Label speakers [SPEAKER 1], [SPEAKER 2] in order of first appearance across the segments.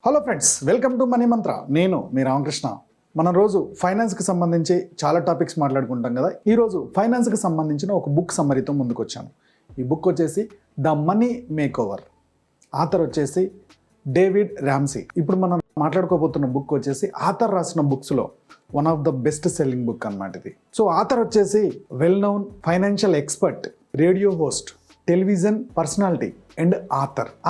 [SPEAKER 1] Hello friends, welcome to money మంత్ర. నేను మీ రామకృష్ణ. మనం రోజు ఫైనాన్స్కి సంబంధించి చాలా టాపిక్స్ మాట్లాడుకుంటాం కదా. ఈరోజు ఫైనాన్స్కి సంబంధించిన ఒక బుక్ సమ్మరీతో ముందుకు వచ్చాను. ఈ బుక్ వచ్చేసి the money makeover. Author వచ్చేసి డేవిడ్ ర్యామ్సీ. ఇప్పుడు మనం మాట్లాడుకోబోతున్న బుక్ వచ్చేసి ఆథర్ రాసిన బుక్స్లో one of the best selling book అన్నమాట ఇది. సో ఆథర్ వచ్చేసి well known financial expert, radio host, television personality and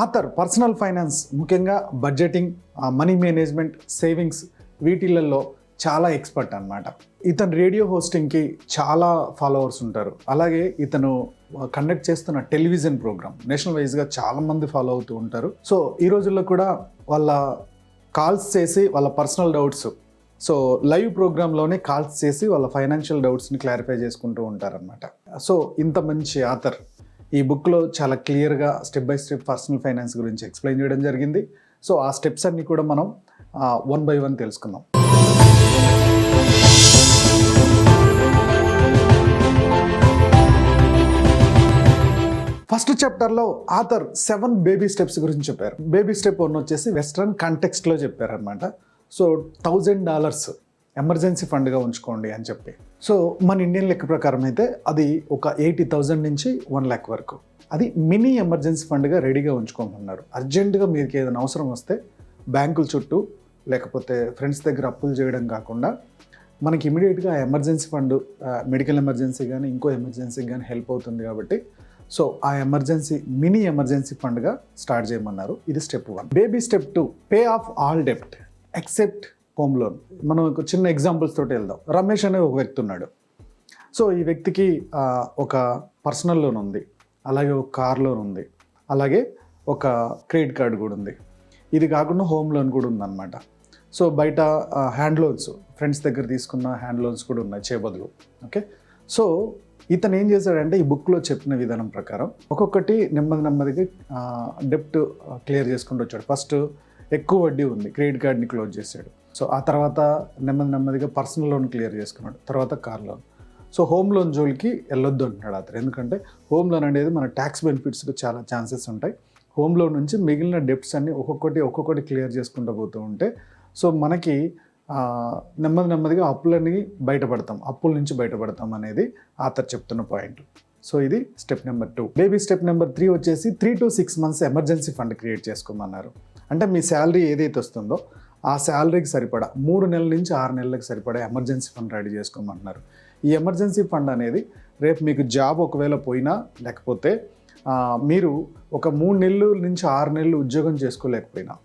[SPEAKER 1] author personal finance, ముఖ్యంగా బడ్జెటింగ్, మనీ మేనేజ్మెంట్, సేవింగ్స్, వీటిలలో చాలా ఎక్స్పర్ట్ అన్నమాట. ఇతను రేడియో హోస్టింగ్కి చాలా ఫాలోవర్స్ ఉంటారు. అలాగే ఇతను కండక్ట్ చేస్తున్న టెలివిజన్ ప్రోగ్రామ్ నేషనల్ వైజ్గా చాలామంది ఫాలో అవుతూ ఉంటారు. సో ఈ రోజుల్లో కూడా వాళ్ళ కాల్స్ చేసి వాళ్ళ పర్సనల్ డౌట్స్, సో లైవ్ ప్రోగ్రాంలోనే కాల్స్ చేసి వాళ్ళ ఫైనాన్షియల్ డౌట్స్ని క్లారిఫై చేసుకుంటూ ఉంటారనమాట. సో ఇంత మంచి ఆథర్ ఈ బుక్లో చాలా క్లియర్గా step by step personal finance గురించి ఎక్స్ప్లెయిన్ చేయడం జరిగింది. సో ఆ స్టెప్స్ అన్నీ కూడా మనం వన్ బై వన్ తెలుసుకుందాం. ఫస్ట్ చాప్టర్లో ఆథర్ 7 బేబీ స్టెప్స్ గురించి చెప్పారు. బేబీ స్టెప్ 1 వచ్చేసి వెస్ట్రన్ కాంటెక్స్ట్లో చెప్పారనమాట. సో $1000 ఎమర్జెన్సీ ఫండ్గా ఉంచుకోండి అని చెప్పి. సో మన ఇండియన్ లెక్క ప్రకారం అయితే అది ఒక 80,000 నుంచి 1 lakh వరకు అది మినీ ఎమర్జెన్సీ ఫండ్గా రెడీగా ఉంచుకోమన్నారు. అర్జెంటుగా మీకు ఏదైనా అవసరం వస్తే బ్యాంకుల చుట్టూ లేకపోతే ఫ్రెండ్స్ దగ్గర అప్పులు చేయడం కాకుండా మనకి ఇమీడియట్గా ఆ ఎమర్జెన్సీ ఫండ్, మెడికల్ ఎమర్జెన్సీ కానీ ఇంకో ఎమర్జెన్సీకి కానీ హెల్ప్ అవుతుంది కాబట్టి సో ఆ మినీ ఎమర్జెన్సీ ఫండ్గా స్టార్ట్ చేయమన్నారు. ఇది step 1. Baby step 2, pay off all డెప్ట్ ఎక్సెప్ట్ హోమ్ లోన్. మనం ఒక చిన్న ఎగ్జాంపుల్స్ తోటి వెళ్దాం. రమేష్ అనే ఒక వ్యక్తి ఉన్నాడు. సో ఈ వ్యక్తికి ఒక పర్సనల్ లోన్ ఉంది, అలాగే ఒక కార్ లోన్ ఉంది, అలాగే ఒక క్రెడిట్ కార్డు కూడా ఉంది. ఇది కాకుండా హోమ్ లోన్ కూడా ఉందన్నమాట. సో బయట హ్యాండ్ లోన్స్, ఫ్రెండ్స్ దగ్గర తీసుకున్న హ్యాండ్ లోన్స్ కూడా ఉన్నాయి చేయబదులు. ఓకే, సో ఇతను ఏం చేశాడంటే ఈ బుక్లో చెప్పిన విధానం ప్రకారం ఒక్కొక్కటి నెమ్మదిగా డెప్ట్ క్లియర్ చేసుకుంటూ వచ్చాడు. ఫస్ట్ ఎక్కువ వడ్డీ ఉంది, క్రెడిట్ కార్డ్ని క్లోజ్ చేశాడు. సో ఆ తర్వాత నెమ్మదిగా పర్సనల్ లోన్ క్లియర్ చేసుకున్నాడు, తర్వాత car loan. So home loan జోలికి వెళ్ళొద్దు అంటున్నాడు అతను. ఎందుకంటే హోమ్ లోన్ అనేది మన ట్యాక్స్ బెనిఫిట్స్కి చాలా ఛాన్సెస్ ఉంటాయి. హోమ్ లోన్ నుంచి మిగిలిన డెప్ట్స్ అన్ని ఒక్కొక్కటి క్లియర్ చేసుకుంటూ పోతూ ఉంటే సో మనకి నెమ్మదిగా అప్పుల నుంచి బయటపడతాం అనేది ఆథర్ చెప్తున్న పాయింట్. సో ఇది step number 2. Baby step number 3 వచ్చేసి 3 to 6 months emergency fund create చేసుకోమన్నారు. అంటే మీ శాలరీ ఏదైతే వస్తుందో ఆ శాలరీకి సరిపడా 3 నెలల నుంచి 6 నెలలకు సరిపడా ఎమర్జెన్సీ ఫండ్ రెడీ చేసుకోమంటున్నారు. ఈ ఎమర్జెన్సీ ఫండ్ అనేది రేపు మీకు జాబ్ ఒకవేళ పోయినా, లేకపోతే మీరు ఒక 3 నెలల నుంచి 6 నెలలు ఉద్యోగం చేసుకోలేకపోయినా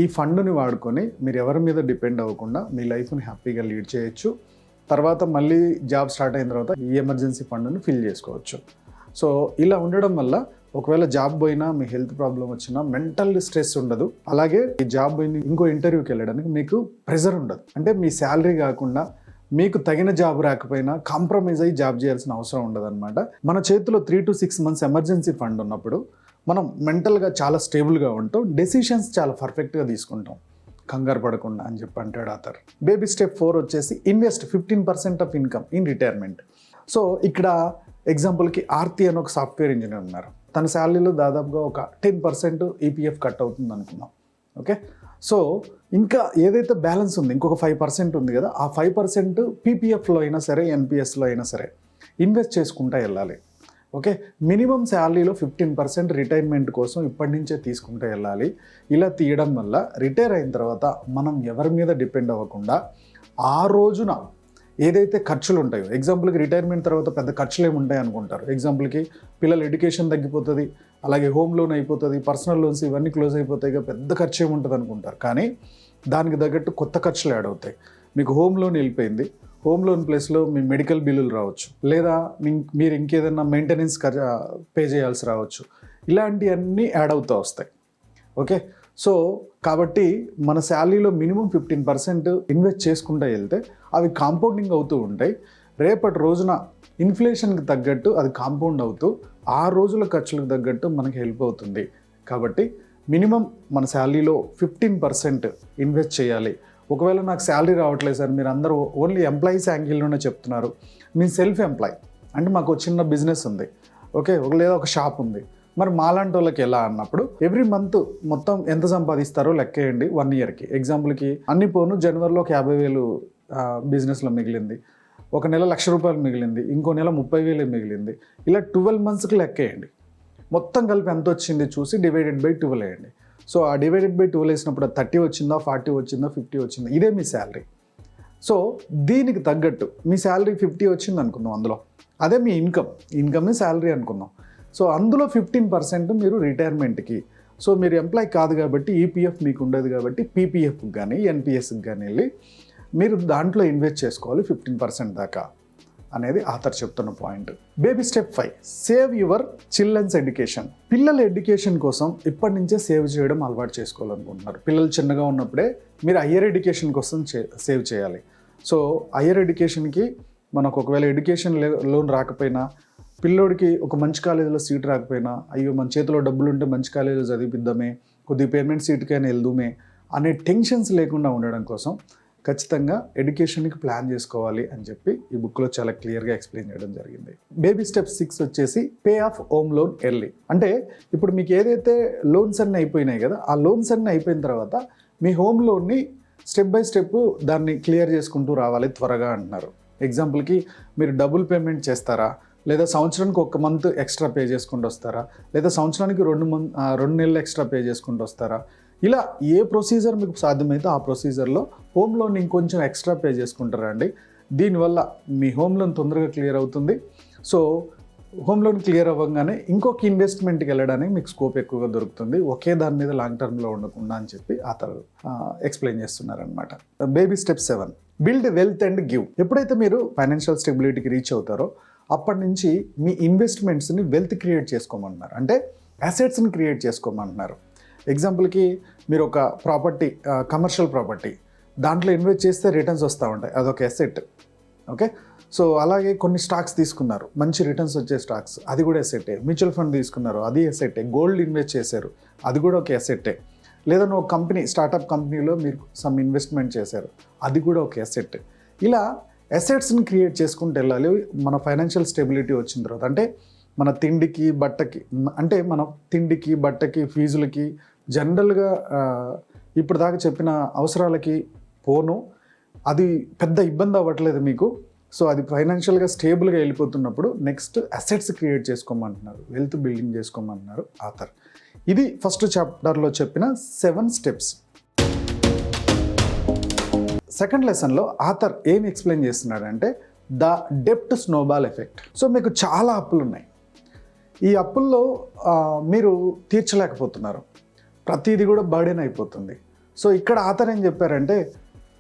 [SPEAKER 1] ఈ ఫండ్ని వాడుకొని మీరు ఎవరి మీద డిపెండ్ అవ్వకుండా మీ లైఫ్ని హ్యాపీగా లీడ్ చేయొచ్చు. తర్వాత మళ్ళీ జాబ్ స్టార్ట్ అయిన తర్వాత ఈ ఎమర్జెన్సీ ఫండ్ని ఫిల్ చేసుకోవచ్చు. సో ఇలా ఉండడం వల్ల ఒకవేళ జాబ్ పోయినా, మీ హెల్త్ ప్రాబ్లం వచ్చినా మెంటల్ స్ట్రెస్ ఉండదు. అలాగే ఈ జాబ్ పోయిన ఇంకో ఇంటర్వ్యూకి వెళ్ళడానికి మీకు ప్రెజర్ ఉండదు. అంటే మీ శాలరీ కాకుండా మీకు తగిన జాబ్ రాకపోయినా కాంప్రమైజ్ అయ్యి జాబ్ చేయాల్సిన అవసరం ఉండదు అనమాట. మన చేతిలో 3 to 6 months ఎమర్జెన్సీ ఫండ్ ఉన్నప్పుడు మనం మెంటల్గా చాలా స్టేబుల్గా ఉంటాం, డెసిషన్స్ చాలా పర్ఫెక్ట్గా తీసుకుంటాం, కంగారు పడకుండా అని చెప్పి అంటాడు ఆథర్. బేబీ స్టెప్ 4 వచ్చేసి invest 15% of income in retirement. So ఇక్కడ ఎగ్జాంపుల్కి ఆర్తి అని ఒక సాఫ్ట్వేర్ ఇంజనీర్ ఉన్నారు. తన శాలరీలో దాదాపుగా ఒక 10% ఈపీఎఫ్ కట్ అవుతుంది అనుకుందాం. ఓకే, సో ఇంకా ఏదైతే బ్యాలెన్స్ ఉంది ఇంకొక 5% ఉంది కదా, ఆ 5% పీపీఎఫ్లో అయినా సరే, ఎన్పిఎస్లో అయినా సరే ఇన్వెస్ట్ చేసుకుంటూ వెళ్ళాలి. ఓకే, మినిమం శాలరీలో 15% రిటైర్మెంట్ కోసం ఇప్పటి నుంచే తీసుకుంటూ వెళ్ళాలి. ఇలా తీయడం వల్ల రిటైర్ అయిన తర్వాత మనం ఎవరి మీద డిపెండ్ అవ్వకుండా ఆ రోజున ఏదైతే ఖర్చులు ఉంటాయో, ఎగ్జాంపుల్కి రిటైర్మెంట్ తర్వాత పెద్ద ఖర్చులు ఏమి ఉంటాయి అనుకుంటారు. ఎగ్జాంపుల్కి పిల్లల ఎడ్యుకేషన్ తగ్గిపోతుంది, అలాగే హోమ్ లోన్ అయిపోతుంది, పర్సనల్ లోన్స్ ఇవన్నీ క్లోజ్ అయిపోతాయి, పెద్ద ఖర్చు ఏముంటుంది అనుకుంటారు. కానీ దానికి తగ్గట్టు కొత్త ఖర్చులు యాడ్ అవుతాయి. మీకు హోమ్ లోన్ వెళ్ళిపోయింది, హోమ్ లోన్ ప్లేస్లో మీ మెడికల్ బిల్లులు రావచ్చు, లేదా మీరు ఇంకేదైనా మెయింటెనెన్స్ పే చేయాల్సి రావచ్చు. ఇలాంటివన్నీ యాడ్ అవుతూ వస్తాయి. ఓకే, సో కాబట్టి మన శాలరీలో మినిమం 15% ఇన్వెస్ట్ చేసుకుంటూ వెళ్తే అవి కాంపౌండింగ్ అవుతూ ఉంటాయి. రేపటి రోజున ఇన్ఫ్లేషన్కి తగ్గట్టు అది కాంపౌండ్ అవుతూ ఆ రోజుల ఖర్చులకు తగ్గట్టు మనకి హెల్ప్ అవుతుంది. కాబట్టి మినిమం మన శాలరీలో 15% ఇన్వెస్ట్ చేయాలి. ఒకవేళ నాకు శాలరీ రావట్లేదు సార్, మీరు అందరూ ఓన్లీ ఎంప్లాయీస్ యాంగిల్లోనే చెప్తున్నారు, మీ సెల్ఫ్ ఎంప్లాయ్ అంటే మాకు చిన్న బిజినెస్ ఉంది, ఓకే, లేదా ఒక షాప్ ఉంది, మరి మాలాంటి వాళ్ళకి ఎలా అన్నప్పుడు ఎవ్రీ మంత్ మొత్తం ఎంత సంపాదిస్తారో లెక్కేయండి 1 ఇయర్కి. ఎగ్జాంపుల్కి అన్ని పోను జనవరిలో ఒక 50,000 బిజినెస్లో మిగిలింది, ఒక నెల ₹1,00,000 మిగిలింది, ఇంకో నెల 30,000 మిగిలింది. ఇలా 12 మంత్స్కి లెక్కేయండి. మొత్తం కలిపి ఎంత వచ్చింది చూసి డివైడెడ్ బై 12 వేయండి. సో ఆ డివైడెడ్ బై 12 వేసినప్పుడు 30 వచ్చిందా, 40 వచ్చిందా, 50 వచ్చిందా, ఇదే మీ శాలరీ. సో దీనికి తగ్గట్టు మీ శాలరీ 50 వచ్చింది అనుకుందాం, అందులో అదే మీ ఇన్కమ్ని శాలరీ అనుకుందాం. సో అందులో 15% మీరు రిటైర్మెంట్కి, సో మీరు ఎంప్లాయ్ కాదు కాబట్టి ఈపీఎఫ్ మీకు ఉండదు కాబట్టి పీపీఎఫ్కి కానీ ఎన్పిఎస్కి కానీ వెళ్ళి మీరు దాంట్లో ఇన్వెస్ట్ చేసుకోవాలి 15% దాకా అనేది ఆథర్ చెప్తున్న point. Baby step 5, save your children's education. పిల్లల ఎడ్యుకేషన్ కోసం ఇప్పటి నుంచే సేవ్ చేయడం అలవాటు చేసుకోవాలనుకుంటున్నారు. పిల్లలు చిన్నగా ఉన్నప్పుడే మీరు హయ్యర్ ఎడ్యుకేషన్ కోసం సేవ్ చేయాలి. సో హయ్యర్ ఎడ్యుకేషన్కి మనకు ఒకవేళ ఎడ్యుకేషన్ లోన్ రాకపోయినా, పిల్లోడికి ఒక మంచి కాలేజీలో సీట్ రాకపోయినా, అయ్యో మన చేతిలో డబ్బులు ఉంటే మంచి కాలేజీలో చదివిద్దామే, కొద్దిగా పేమెంట్ సీట్కైనా వెళ్దామే అనే టెన్షన్స్ లేకుండా ఉండడం కోసం ఖచ్చితంగా ఎడ్యుకేషన్కి ప్లాన్ చేసుకోవాలి అని చెప్పి ఈ బుక్లో చాలా క్లియర్గా ఎక్స్ప్లెయిన్ చేయడం జరిగింది. బేబీ స్టెప్ 6 వచ్చేసి pay of home loan early. అంటే ఇప్పుడు మీకు ఏదైతే లోన్స్ అన్నీ అయిపోయినాయి కదా, ఆ లోన్స్ అన్నీ అయిపోయిన తర్వాత మీ హోమ్ లోన్ని స్టెప్ బై స్టెప్ దాన్ని క్లియర్ చేసుకుంటూ రావాలి త్వరగా అంటున్నారు. ఎగ్జాంపుల్కి మీరు డబుల్ పేమెంట్ చేస్తారా, లేదా సంవత్సరానికి 1 మంత్ ఎక్స్ట్రా పే చేసుకుంటూ వస్తారా, లేదా సంవత్సరానికి 2 నెలలు ఎక్స్ట్రా పే చేసుకుంటూ వస్తారా, ఇలా ఏ ప్రొసీజర్ మీకు సాధ్యమైతే ఆ ప్రొసీజర్లో హోమ్ లోన్ ఇంకొంచెం ఎక్స్ట్రా పే చేసుకుంటారా అండి. దీనివల్ల మీ హోమ్ లోన్ తొందరగా క్లియర్ అవుతుంది. సో హోమ్ లోన్ క్లియర్ అవ్వగానే ఇంకొక ఇన్వెస్ట్మెంట్కి వెళ్ళడానికి మీకు స్కోప్ ఎక్కువగా దొరుకుతుంది, ఒకే దాని మీద లాంగ్ టర్మ్లో ఉండకుండా అని చెప్పి అతను ఎక్స్ప్లెయిన్ చేస్తున్నారనమాట. Baby step 7, build wealth and give. ఎప్పుడైతే మీరు ఫైనాన్షియల్ స్టెబిలిటీకి రీచ్ అవుతారో అప్పటి నుంచి మీ ఇన్వెస్ట్మెంట్స్ని వెల్త్ క్రియేట్ చేసుకోమంటున్నారు, అంటే అసెట్స్ని క్రియేట్ చేసుకోమంటున్నారు. ఎగ్జాంపుల్కి మీరు ఒక ప్రాపర్టీ, కమర్షియల్ ప్రాపర్టీ, దాంట్లో ఇన్వెస్ట్ చేస్తే రిటర్న్స్ వస్తూ ఉంటాయి, అదొక అసెట్. ఓకే, సో అలాగే కొన్ని స్టాక్స్ తీసుకున్నారు, మంచి రిటర్న్స్ వచ్చే స్టాక్స్, అది కూడా అసెట్టే. మ్యూచువల్ ఫండ్ తీసుకున్నారు, అది అసెట్టే. గోల్డ్ ఇన్వెస్ట్ చేశారు, అది కూడా ఒక అసెట్టే. లేదా ఒక కంపెనీ, స్టార్టప్ కంపెనీలో మీరు సమ్ ఇన్వెస్ట్మెంట్ చేశారు, అది కూడా ఒక అసెట్. ఇలా అసెట్స్ని క్రియేట్ చేసుకుంటూ వెళ్ళాలి మన ఫైనాన్షియల్ స్టెబిలిటీ వచ్చిన తర్వాత. అంటే మన తిండికి బట్టకి, అంటే మన తిండికి బట్టకి ఫీజులకి జనరల్గా ఇప్పుడు దాకా చెప్పిన అవసరాలకి పోను, అది పెద్ద ఇబ్బంది అవ్వట్లేదు మీకు. సో అది ఫైనాన్షియల్గా స్టేబుల్గా వెళ్ళిపోతున్నప్పుడు నెక్స్ట్ అసెట్స్ క్రియేట్ చేసుకోమంటున్నారు, వెల్త్ బిల్డింగ్ చేసుకోమంటున్నారు ఆథర్. ఇది ఫస్ట్ చాప్టర్లో చెప్పిన 7 స్టెప్స్. సెకండ్ లెసన్లో ఆథర్ ఏం ఎక్స్ప్లెయిన్ చేస్తున్నాడంటే ద డెప్ట్ స్నోబాల్ ఎఫెక్ట్. సో మీకు చాలా అప్పులు ఉన్నాయి, ఈ అప్పుల్లో మీరు తీర్చలేకపోతున్నారు, ప్రతిదీ కూడా బర్డెన్ అయిపోతుంది. సో ఇక్కడ ఆథర్ ఏం చెప్పారంటే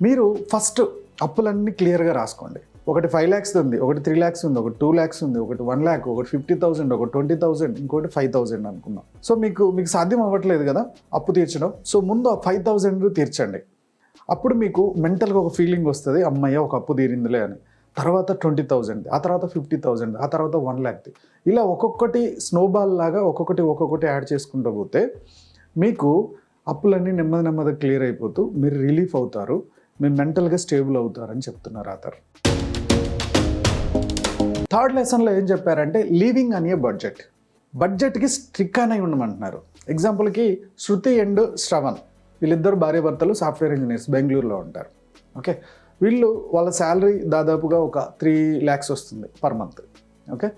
[SPEAKER 1] మీరు ఫస్ట్ అప్పులన్నీ క్లియర్గా రాసుకోండి. ఒకటి 5 lakhs ఉంది, ఒకటి 3 lakhs ఉంది, ఒకటి 2 lakhs ఉంది, ఒకటి 1 lakh, ఒకటి 50,000, ఒకటి 20,000, ఇంకోటి 5,000 అనుకున్నాం. సో మీకు సాధ్యం అవ్వట్లేదు కదా అప్పు తీర్చడం. సో ముందు ఆ 5,000 తీర్చండి. అప్పుడు మీకు మెంటల్గా ఒక ఫీలింగ్ వస్తుంది, అమ్మయ్య ఒక అప్పు తీరిందిలే అని. తర్వాత 20,000, ఆ తర్వాత 50,000, ఆ తర్వాత 1 lakh. ఇలా ఒక్కొక్కటి స్నోబాల్ లాగా ఒక్కొక్కటి యాడ్ చేసుకుంటూ పోతే మీకు అప్పులన్నీ నెమ్మదిగా క్లియర్ అయిపోతూ మీరు రిలీఫ్ అవుతారు, మీరు మెంటల్గా స్టేబుల్ అవుతారని చెప్తున్నారు ఆథర్. థర్డ్ లెసన్లో ఏం చెప్పారంటే లీవింగ్ అనే బడ్జెట్కి స్ట్రిక్ అని ఉండమంటున్నారు. ఎగ్జాంపుల్కి శృతి అండ్ శ్రవణ్, వీళ్ళిద్దరు భార్యాభర్తలు సాఫ్ట్వేర్ ఇంజనీర్స్, బెంగళూరులో ఉంటారు. ఓకే, వీళ్ళు వాళ్ళ శాలరీ దాదాపుగా ఒక 3 lakhs వస్తుంది పర్ మంత్. ఓకే,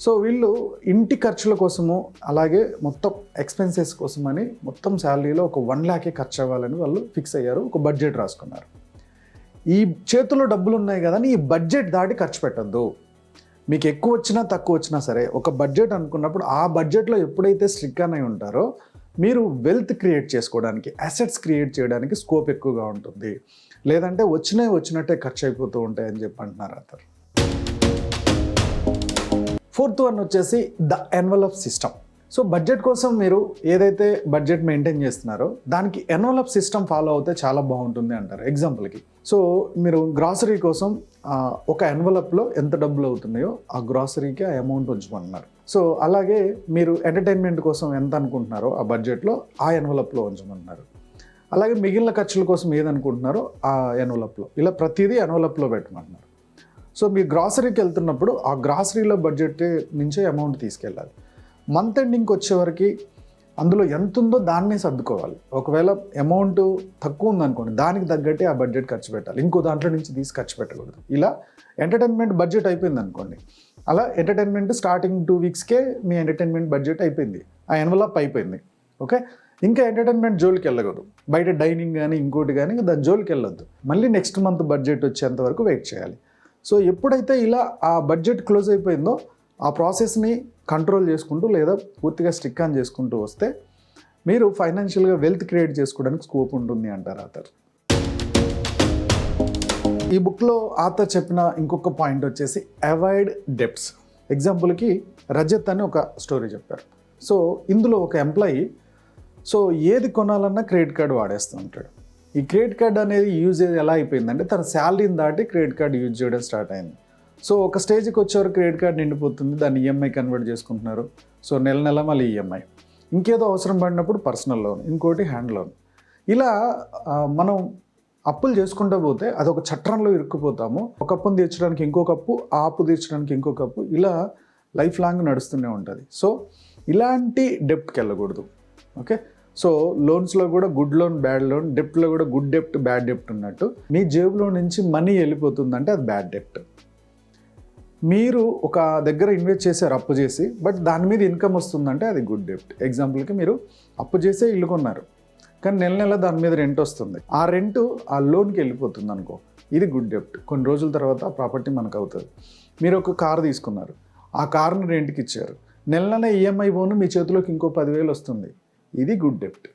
[SPEAKER 1] సో వీళ్ళు ఇంటి ఖర్చుల కోసము అలాగే మొత్తం ఎక్స్పెన్సెస్ కోసమని మొత్తం శాలరీలో ఒక 1 lakh ఖర్చు అవ్వాలని వాళ్ళు ఫిక్స్ అయ్యారు, ఒక బడ్జెట్ రాసుకున్నారు. ఈ చేతిలో డబ్బులు ఉన్నాయి కదా ఈ బడ్జెట్ దాటి ఖర్చు పెట్టద్దు. మీకు ఎక్కువ వచ్చినా తక్కువ వచ్చినా సరే ఒక బడ్జెట్ అనుకున్నప్పుడు ఆ బడ్జెట్లో ఎప్పుడైతే స్ట్రిక్ అయి ఉంటారో మీరు వెల్త్ క్రియేట్ చేసుకోవడానికి, అసెట్స్ క్రియేట్ చేయడానికి స్కోప్ ఎక్కువగా ఉంటుంది. లేదంటే వచ్చినట్టే ఖర్చు అయిపోతూ ఉంటాయని చెప్పి అంటున్నారు అతను. ఫోర్త్ వన్ వచ్చేసి the envelope system. So budget కోసం మీరు ఏదైతే బడ్జెట్ మెయింటైన్ చేస్తున్నారో దానికి ఎన్వలప్ సిస్టమ్ ఫాలో అవుతే చాలా బాగుంటుంది అంటారు. ఎగ్జాంపుల్కి సో మీరు గ్రాసరీ కోసం ఒక ఎన్వలప్లో ఎంత డబ్బులు అవుతున్నాయో ఆ గ్రాసరీకి ఆ అమౌంట్ ఉంచమన్నారు. సో అలాగే మీరు ఎంటర్టైన్మెంట్ కోసం ఎంత అనుకుంటున్నారో ఆ బడ్జెట్లో ఆ ఎన్వలప్లో ఉంచమన్నారు. అలాగే మిగిలిన ఖర్చుల కోసం ఏదనుకుంటున్నారో ఆ ఎన్వలప్లో, ఇలా ప్రతిదీ ఎన్వలప్లో పెట్టమంటున్నారు. సో మీరు గ్రాసరీకి వెళ్తున్నప్పుడు ఆ గ్రాసరీలో బడ్జెట్ నుంచే అమౌంట్ తీసుకెళ్ళాలి. మంత్ ఎండింగ్కి వచ్చేవరకు అందులో ఎంత ఉందో దాన్నే సర్దుకోవాలి. ఒకవేళ అమౌంట్ తక్కువ ఉందనుకోండి, దానికి తగ్గట్టే ఆ బడ్జెట్ ఖర్చు పెట్టాలి. ఇంకో దాంట్లో నుంచి తీసి ఖర్చు పెట్టకూడదు. ఇలా ఎంటర్టైన్మెంట్ బడ్జెట్ అయిపోయింది అనుకోండి, అలా ఎంటర్టైన్మెంట్ స్టార్టింగ్ 2 వీక్స్కే మీ ఎంటర్టైన్మెంట్ బడ్జెట్ అయిపోయింది, ఆ ఎన్వలప్ అయిపోయింది. ఓకే, ఇంకా ఎంటర్టైన్మెంట్ జోలికి వెళ్ళకూడదు. బయట డైనింగ్ కానీ ఇంకోటి కానీ దాని జోలికి వెళ్ళొద్దు. మళ్ళీ నెక్స్ట్ మంత్ బడ్జెట్ వచ్చేంత వరకు వెయిట్ చేయాలి. సో ఎప్పుడైతే ఇలా ఆ బడ్జెట్ క్లోజ్ అయిపోయిందో ఆ ప్రాసెస్ని కంట్రోల్ చేసుకుంటూ లేదా పూర్తిగా స్టిక్ ఆన్ చేసుకుంటూ వస్తే మీరు ఫైనాన్షియల్గా వెల్త్ క్రియేట్ చేసుకోవడానికి స్కోప్ ఉంటుంది అంటారు ఆథర్. ఈ బుక్లో ఆథర్ చెప్పిన ఇంకొక పాయింట్ వచ్చేసి అవాయిడ్ డెప్ట్స్. ఎగ్జాంపుల్కి రజత్ అని ఒక స్టోరీ చెప్పారు. సో ఇందులో ఒక ఎంప్లాయీ ఏది కొనాలన్నా క్రెడిట్ కార్డు వాడేస్తూ ఉంటాడు. ఈ క్రెడిట్ కార్డ్ అనేది యూజేజ్ ఎలా అయిపోయిందంటే తన శాలరీని దాటి క్రెడిట్ కార్డు యూజ్ చేయడం స్టార్ట్ అయింది. సో ఒక స్టేజ్కి వచ్చేవరకు క్రెడిట్ కార్డ్ నిండిపోతుంది, దాన్ని ఈఎంఐ కన్వర్ట్ చేసుకుంటున్నారు. సో నెల మళ్ళీ ఈఎంఐ, ఇంకేదో అవసరం పడినప్పుడు పర్సనల్ లోన్, ఇంకోటి హ్యాండ్ లోన్. ఇలా మనం అప్పులు చేసుకుంటూ పోతే అదొక చట్రంలో ఇరుక్కుపోతాము. ఒక అప్పును తీర్చడానికి ఇంకొక అప్పు, ఆ అప్పు తీర్చడానికి ఇంకొక అప్పు, ఇలా లైఫ్ లాంగ్ నడుస్తూనే ఉంటుంది. సో ఇలాంటి డెప్ట్కి వెళ్ళకూడదు. ఓకే, సో లోన్స్లో కూడా గుడ్ లోన్, బ్యాడ్ లోన్, డెప్ట్లో కూడా గుడ్ డెప్ట్, బ్యాడ్ డెప్ట్ ఉన్నట్టు మీ జేబులో నుంచి మనీ వెళ్ళిపోతుందంటే అది బ్యాడ్ డెప్ట్. మీరు ఒక దగ్గర ఇన్వెస్ట్ చేశారు అప్పు చేసి, బట్ దాని మీద ఇన్కమ్ వస్తుందంటే అది గుడ్ డెప్ట్. ఎగ్జాంపుల్కి మీరు అప్పు చేసే ఇల్లు కొన్నారు, కానీ నెల దాని మీద రెంట్ వస్తుంది, ఆ రెంట్ ఆ లోన్కి వెళ్ళిపోతుంది అనుకో, ఇది గుడ్ డెప్ట్. కొన్ని రోజుల తర్వాత ఆ ప్రాపర్టీ మనకు అవుతుంది. మీరు ఒక కారు తీసుకున్నారు, ఆ కార్ని రెంట్కి ఇచ్చారు, నెల ఈఎంఐ పోను మీ చేతిలోకి ఇంకో 10,000 వస్తుంది, ఇది గుడ్ డెప్ట్.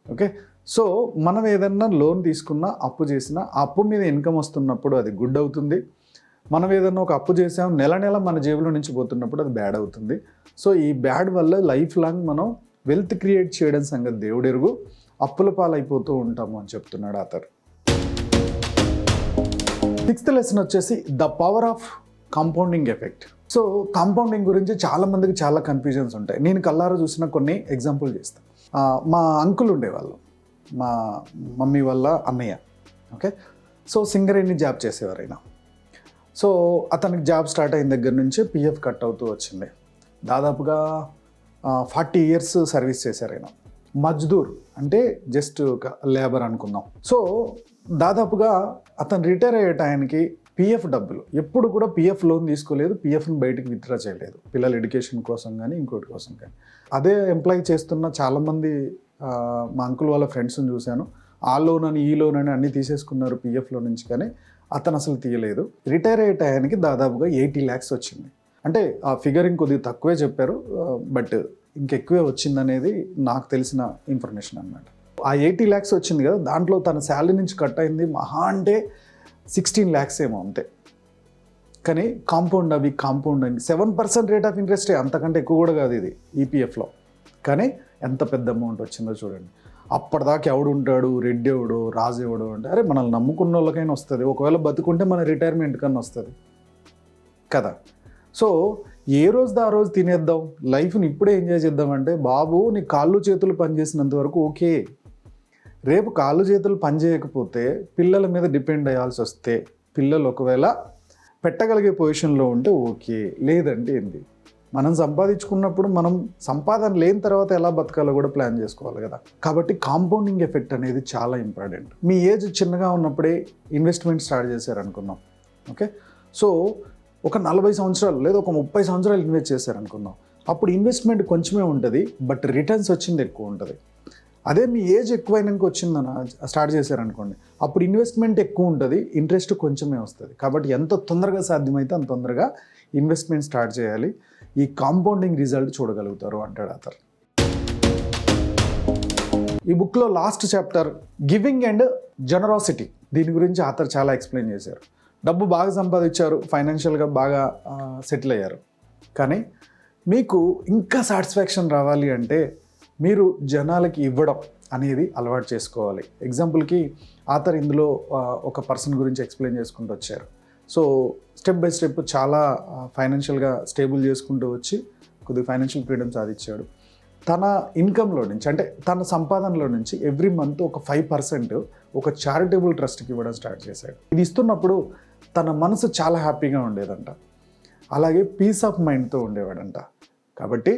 [SPEAKER 1] ఓకే, సో మనం ఏదన్నా లోన్ తీసుకున్నా, అప్పు చేసినా, ఆ అప్పు మీద ఇన్కమ్ వస్తున్నప్పుడు అది గుడ్ అవుతుంది. మనం ఏదన్నా ఒక అప్పు చేసాం, నెల మన జేబులో నుంచి పోతున్నప్పుడు అది బ్యాడ్ అవుతుంది. సో ఈ బ్యాడ్ వల్ల లైఫ్ లాంగ్ మనం వెల్త్ క్రియేట్ చేయడం సంగతి దేవుడెరుగు, అప్పుల పాలైపోతూ ఉంటాము అని చెప్తున్నాడు ఆథర్. 6th లెసన్ వచ్చేసి the power of compounding effect. So compounding గురించి చాలామందికి చాలా కన్ఫ్యూజన్స్ ఉంటాయి. నేను కల్లారా చూసిన కొన్ని ఎగ్జాంపుల్ చేస్తాను. మా అంకుల్ ఉండేవాళ్ళు, మా మమ్మీ వాళ్ళ అన్నయ్య. ఓకే, సో సింగరేణి జాబ్ చేసేవారైనా. సో అతనికి జాబ్ స్టార్ట్ అయిన దగ్గర నుంచి పిఎఫ్ కట్ అవుతూ వచ్చింది. దాదాపుగా 40 years సర్వీస్ చేశారు ఆయన. మజ్దూర్ అంటే జస్ట్ ఒక లేబర్ అనుకుందాం. సో దాదాపుగా అతను రిటైర్ అయ్యే టైంకి పిఎఫ్ డబ్బులు ఎప్పుడు కూడా పిఎఫ్ లోన్ తీసుకోలేదు, పిఎఫ్ని బయటకు విత్డ్రా చేయలేదు, పిల్లల ఎడ్యుకేషన్ కోసం కానీ ఇంకోటి కోసం కానీ. అదే ఎంప్లాయ్ చేస్తున్న చాలామంది మా అంకుల్ వాళ్ళ ఫ్రెండ్స్ని చూశాను. ఆ లోన్ అని ఈ లోన్ అని అన్నీ తీసేసుకున్నారు పిఎఫ్లో నుంచి, కానీ అతను అసలు తీయలేదు. రిటైర్ అయ్యే టయానికి దాదాపుగా 80 lakhs వచ్చింది. అంటే ఆ ఫిగర్ ఇంకొద్దిగా తక్కువే చెప్పారు, బట్ ఇంకెక్కువే వచ్చిందనేది నాకు తెలిసిన ఇన్ఫర్మేషన్ అనమాట. ఆ 80 lakhs వచ్చింది కదా, దాంట్లో తన శాలరీ నుంచి కట్ అయింది మహా అంటే 16 lakhs ఏమో అంతే. కానీ కాంపౌండ్ అని 7% రేట్ ఆఫ్ ఇంట్రెస్టే, అంతకంటే ఎక్కువ కూడా కాదు ఇది ఈపీఎఫ్లో. కానీ ఎంత పెద్ద అమౌంట్ వచ్చిందో చూడండి. అప్పటిదాకా ఎవడు ఉంటాడు, రెడ్డి ఎవడు, రాజు ఎవడు అంటే, అరే మనల్ని నమ్ముకున్న వాళ్ళకైనా వస్తుంది, ఒకవేళ బతుకుంటే మన రిటైర్మెంట్ కన్నా వస్తుంది కదా. సో ఏ రోజు ఆ రోజు తినేద్దాం, లైఫ్ని ఇప్పుడే ఎంజాయ్ చేద్దామంటే, బాబు నీ కాళ్ళు చేతులు పనిచేసినంత వరకు ఓకే, రేపు కాళ్ళు చేతులు పనిచేయకపోతే పిల్లల మీద డిపెండ్ అయ్యాల్సి వస్తే, పిల్లలు ఒకవేళ పెట్టగలిగే పొజిషన్లో ఉంటే ఓకే, లేదంటే ఏంటి. మనం సంపాదించుకున్నప్పుడు మనం సంపాదన లేని తర్వాత ఎలా బతకాలో కూడా ప్లాన్ చేసుకోవాలి కదా. కాబట్టి కాంపౌండింగ్ ఎఫెక్ట్ అనేది చాలా ఇంపార్టెంట్. మీ ఏజ్ చిన్నగా ఉన్నప్పుడే ఇన్వెస్ట్మెంట్ స్టార్ట్ చేశారనుకుందాం. ఓకే, సో ఒక 40 సంవత్సరాలు లేదా ఒక 30 సంవత్సరాలు ఇన్వెస్ట్ చేశారనుకుందాం. అప్పుడు ఇన్వెస్ట్మెంట్ కొంచెమే ఉంటుంది, బట్ రిటర్న్స్ వచ్చింది ఎక్కువ ఉంటుంది. అదే మీ ఏజ్ ఎక్కువైనాక వచ్చిందని స్టార్ట్ చేశారనుకోండి, అప్పుడు ఇన్వెస్ట్మెంట్ ఎక్కువ ఉంటుంది, ఇంట్రెస్ట్ కొంచెమే వస్తుంది. కాబట్టి ఎంత తొందరగా సాధ్యమైతే అంత తొందరగా ఇన్వెస్ట్మెంట్ స్టార్ట్ చేయాలి, ఈ కాంపౌండింగ్ రిజల్ట్ చూడగలుగుతారు అంటాడు ఆథర్. ఈ బుక్లో last chapter giving and generosity, దీని గురించి ఆథర్ చాలా ఎక్స్ప్లెయిన్ చేశారు. డబ్బు బాగా సంపాదించారు, ఫైనాన్షియల్గా బాగా సెటిల్ అయ్యారు, కానీ మీకు ఇంకా సాటిస్ఫాక్షన్ రావాలి అంటే మీరు జనాలకి ఇవ్వడం అనేది అలవాటు చేసుకోవాలి. ఎగ్జాంపుల్కి ఆథర్ ఇందులో ఒక పర్సన్ గురించి ఎక్స్ప్లెయిన్ చేసుకుంటూ వచ్చారు. సో స్టెప్ బై స్టెప్ చాలా ఫైనాన్షియల్గా స్టేబుల్ చేసుకుంటూ వచ్చి కొద్దిగా ఫైనాన్షియల్ ఫ్రీడమ్ సాధించాడు. తన ఇన్కంలో నుంచి, అంటే తన సంపాదనలో నుంచి ఎవ్రీ మంత్ ఒక 5% ఒక చారిటబుల్ ట్రస్ట్కి ఇవ్వడం స్టార్ట్ చేశాడు. ఇది ఇస్తున్నప్పుడు తన మనసు చాలా హ్యాపీగా ఉండేదంట, అలాగే పీస్ ఆఫ్ మైండ్తో ఉండేవాడంట. కాబట్టి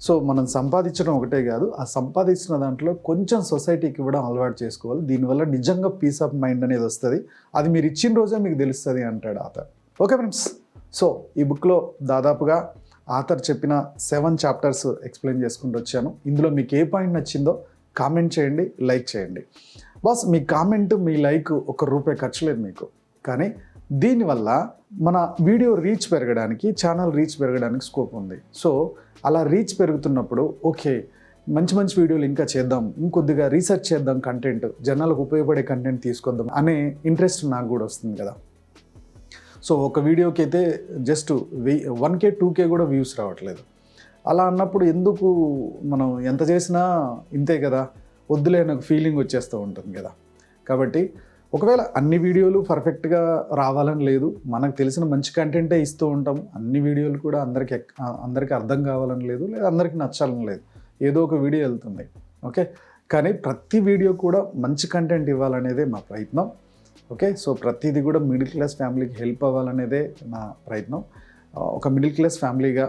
[SPEAKER 1] సో మనం సంపాదించడం ఒకటే కాదు, ఆ సంపాదించిన దాంట్లో కొంచెం సొసైటీకి ఇవ్వడం అలవాటు చేసుకోవాలి. దీనివల్ల నిజంగా పీస్ ఆఫ్ మైండ్ అనేది వస్తుంది. అది మీరు ఇచ్చిన రోజే మీకు తెలుస్తుంది అంటాడు ఆథర్. ఓకే ఫ్రెండ్స్, సో ఈ బుక్లో దాదాపుగా ఆథర్ చెప్పిన 7 చాప్టర్స్ ఎక్స్ప్లెయిన్ చేసుకుంటూ వచ్చాను. ఇందులో మీకు ఏ పాయింట్ నచ్చిందో కామెంట్ చేయండి, లైక్ చేయండి. బాస్ మీ కామెంట్, మీ లైక్ ₹1 ఖర్చు లేదు మీకు, కానీ దీనివల్ల మన వీడియో రీచ్ పెరగడానికి, ఛానల్ రీచ్ పెరగడానికి స్కోప్ ఉంది. సో అలా రీచ్ పెరుగుతున్నప్పుడు ఓకే మంచి మంచి వీడియోలు ఇంకా చేద్దాం, ఇంకొద్దిగా రీసెర్చ్ చేద్దాం, కంటెంట్ జనాలకు ఉపయోగపడే కంటెంట్ తీసుకొద్దాం అనే ఇంట్రెస్ట్ నాకు కూడా వస్తుంది కదా. సో ఒక వీడియోకి అయితే జస్ట్ 1K 2K కూడా వ్యూస్ రావట్లేదు. అలా అన్నప్పుడు ఎందుకు మనం ఎంత చేసినా ఇంతే కదా, వద్దులే నాకు ఫీలింగ్ వచ్చేస్తూ ఉంటుంది కదా. కాబట్టి ఒకవేళ అన్ని వీడియోలు పర్ఫెక్ట్గా రావాలని లేదు, మనకు తెలిసిన మంచి కంటెంటే ఇస్తూ ఉంటాం. అన్ని వీడియోలు కూడా అందరికీ అర్థం కావాలని లేదు, లేదా అందరికీ నచ్చాలని లేదు, ఏదో ఒక వీడియో వెళ్తుంది. ఓకే, కానీ ప్రతి వీడియో కూడా మంచి కంటెంట్ ఇవ్వాలనేదే మా ప్రయత్నం. ఓకే, సో ప్రతిదీ కూడా మిడిల్ క్లాస్ ఫ్యామిలీకి హెల్ప్ అవ్వాలనేదే నా ప్రయత్నం. ఒక మిడిల్ క్లాస్ ఫ్యామిలీగా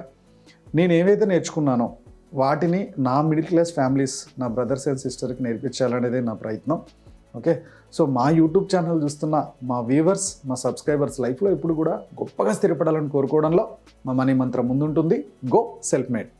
[SPEAKER 1] నేను ఏవైతే నేర్చుకున్నానో వాటిని నా మిడిల్ క్లాస్ ఫ్యామిలీస్, నా బ్రదర్స్ అండ్ సిస్టర్కి నేర్పించాలనేదే నా ప్రయత్నం. ఓకే, సో మా యూట్యూబ్ ఛానల్ చూస్తున్న మా వ్యూవర్స్, మా సబ్స్క్రైబర్స్ లైఫ్లో ఇప్పుడు కూడా గొప్పగా స్థిరపడాలని కోరుకోవడంలో మా మనీ మంత్రం ముందుంటుంది. Go self made.